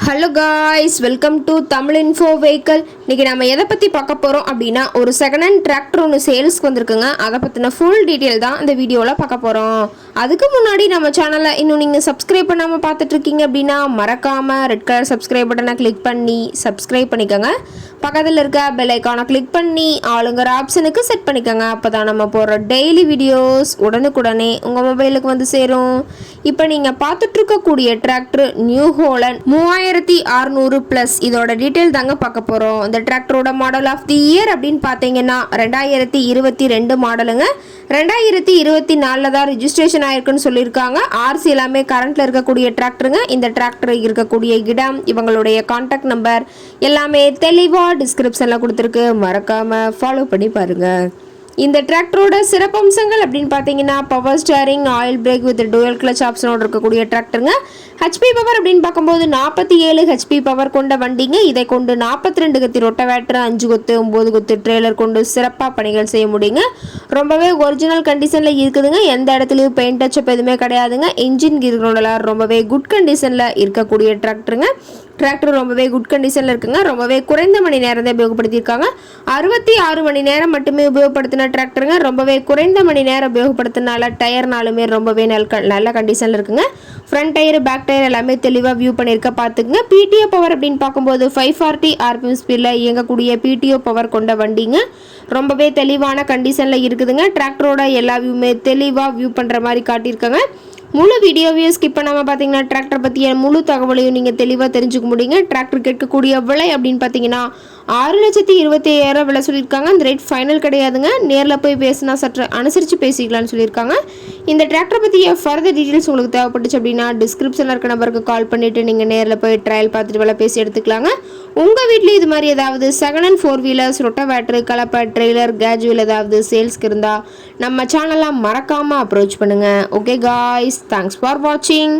Hello guys, welcome to Tamil info vehicle. இன்றைக்கி நம்ம எதை பற்றி பார்க்க போகிறோம் அப்படின்னா, ஒரு செகண்ட் ஹேண்ட் டிராக்டர் ஒன்று சேல்ஸ்க்கு வந்திருக்குங்க. அதை பற்றின ஃபுல் டீட்டெயில் தான் இந்த வீடியோவில் பார்க்க போகிறோம். அதுக்கு முன்னாடி நம்ம சேனலை இன்னும் நீங்கள் சப்ஸ்கிரைப் பண்ணாமல் பார்த்துட்ருக்கீங்க அப்படின்னா மறக்காமல் ரெட் கலர் சப்ஸ்கிரைப் பட்டனை கிளிக் பண்ணி சப்ஸ்கிரைப் பண்ணிக்கோங்க. பக்கத்தில் இருக்க பெல் ஐக்கானை கிளிக் பண்ணி ஆளுங்கிற ஆப்ஷனுக்கு செட் பண்ணிக்கோங்க. அப்போ தான் நம்ம போகிற டெய்லி வீடியோஸ் உடனுக்குடனே உங்கள் மொபைலுக்கு வந்து சேரும். இப்போ நீங்கள் பார்த்துட்ருக்கக்கூடிய டிராக்டர் நியூ ஹோலண்ட் 3600+. இதோட டீட்டெயில் தாங்க பார்க்க போகிறோம். இந்த டிராக்டரோட மாடல் ஆஃப் தி இயர் அப்படின்னு பார்த்தீங்கன்னா 2022 மாடலுங்க. 2024 தான் ரிஜிஸ்ட்ரேஷன் ஆயிருக்குன்னு சொல்லியிருக்காங்க. ஆர்சி எல்லாமே கரண்ட்டில் இருக்கக்கூடிய டிராக்டருங்க. இந்த டிராக்டர் இருக்கக்கூடிய இடம், இவங்களுடைய கான்டாக்ட் நம்பர் எல்லாமே தெளிவாக டிஸ்கிரிப்ஷனில் கொடுத்துருக்கு. மறக்காமல் ஃபாலோ பண்ணி பாருங்கள். இந்த டிராக்டரோட சிறப்பம்சங்கள் அப்படின்னு பார்த்தீங்கன்னா, power steering, oil brake with dual கிளச் ஆப்ஷனோடு இருக்கக்கூடிய டிராக்டருங்க. ஹெச்பி பவர் அப்படின்னு பார்க்கும்போது 47 ஹெச்பி பவர் கொண்ட வண்டிங்க. இதை கொண்டு 42 கத்தி ரொட்டவேட்டர், 5 கொத்து 9 கொத்து ட்ரெய்லர் கொண்டு சிறப்பாக பணிகள் செய்ய முடியுங்க. ரொம்பவே ஒரிஜினல் கண்டிஷனில் இருக்குதுங்க. எந்த இடத்துலையும் பெயிண்ட் டச்சப் எதுவுமே கிடையாதுங்க. இன்ஜின் கீர்களெல்லாம் ரொம்பவே குட் கண்டிஷனில் இருக்கக்கூடிய டிராக்டருங்க. டிராக்டர் ரொம்பவே குட் கண்டிஷனில் இருக்குங்க. ரொம்பவே குறைந்த மணி நேரம் தான் உபயோகப்படுத்தியிருக்காங்க. 66 மணி நேரம் மட்டுமே உபயோகப்படுத்தின டிராக்டருங்க. ரொம்பவே குறைந்த மணி நேரம் உபயோகப்படுத்தினால டயர்னாலுமே ரொம்பவே நல்ல கண்டிஷனில் இருக்குங்க. ஃப்ரண்ட் டயர், பேக் டயர் எல்லாமே தெளிவாக வியூ பண்ணியிருக்க பார்த்துக்குங்க. பிடிஓ பவர் அப்படின்னு பார்க்கும்போது 540 RPM ஸ்பீடில் இயங்கக்கூடிய பிடிஓ பவர் கொண்ட வண்டிங்க. ரொம்பவே தெளிவான கண்டிஷனில் இருக்குதுங்க. டிராக்டரோட எல்லா வியூமே தெளிவாக வியூ பண்ணுற மாதிரி காட்டியிருக்காங்க. முழு வீடியோவையும் ஸ்கிப் பண்ணாமல் பார்த்தீங்கன்னா டிராக்டர் பற்றிய முழு தகவலையும் நீங்கள் தெளிவாக தெரிஞ்சுக்க முடியுங்க. டிராக்டர் கேட்கக்கூடிய விலை அப்படின்னு பார்த்தீங்கன்னா 6,25,000 விலை சொல்லியிருக்காங்க. இந்த ரேட் ஃபைனல் கிடையாதுங்க. நேரில் போய் பேசினா சற்று அனுசரித்து பேசிக்கலாம்னு சொல்லியிருக்காங்க. இந்த டிராக்டர் பற்றிய ஃபர்தர் டீட்டெயில்ஸ் உங்களுக்கு தேவைப்பட்டுச்சு அப்படின்னா டிஸ்கிரிப்ஷனில் இருக்க நம்பருக்கு கால் பண்ணிவிட்டு நீங்கள் நேரில் போய் ட்ரையல் பார்த்துட்டு விலை பேசி எடுத்துக்கலாங்க. உங்கள் வீட்லேயும் இது மாதிரி ஏதாவது செகண்ட் ஹேண்ட் 4 வீலர்ஸ், ரொட்டவேட்டர், கலப்பை, ட்ரெய்லர், கேஜுவல் ஏதாவது சேல்ஸ்க்கு இருந்தால் நம்ம சேனலை மறக்காமல் அப்ரோச் பண்ணுங்கள். ஓகே காய்ஸ், தேங்க்ஸ் ஃபார் வாட்சிங்.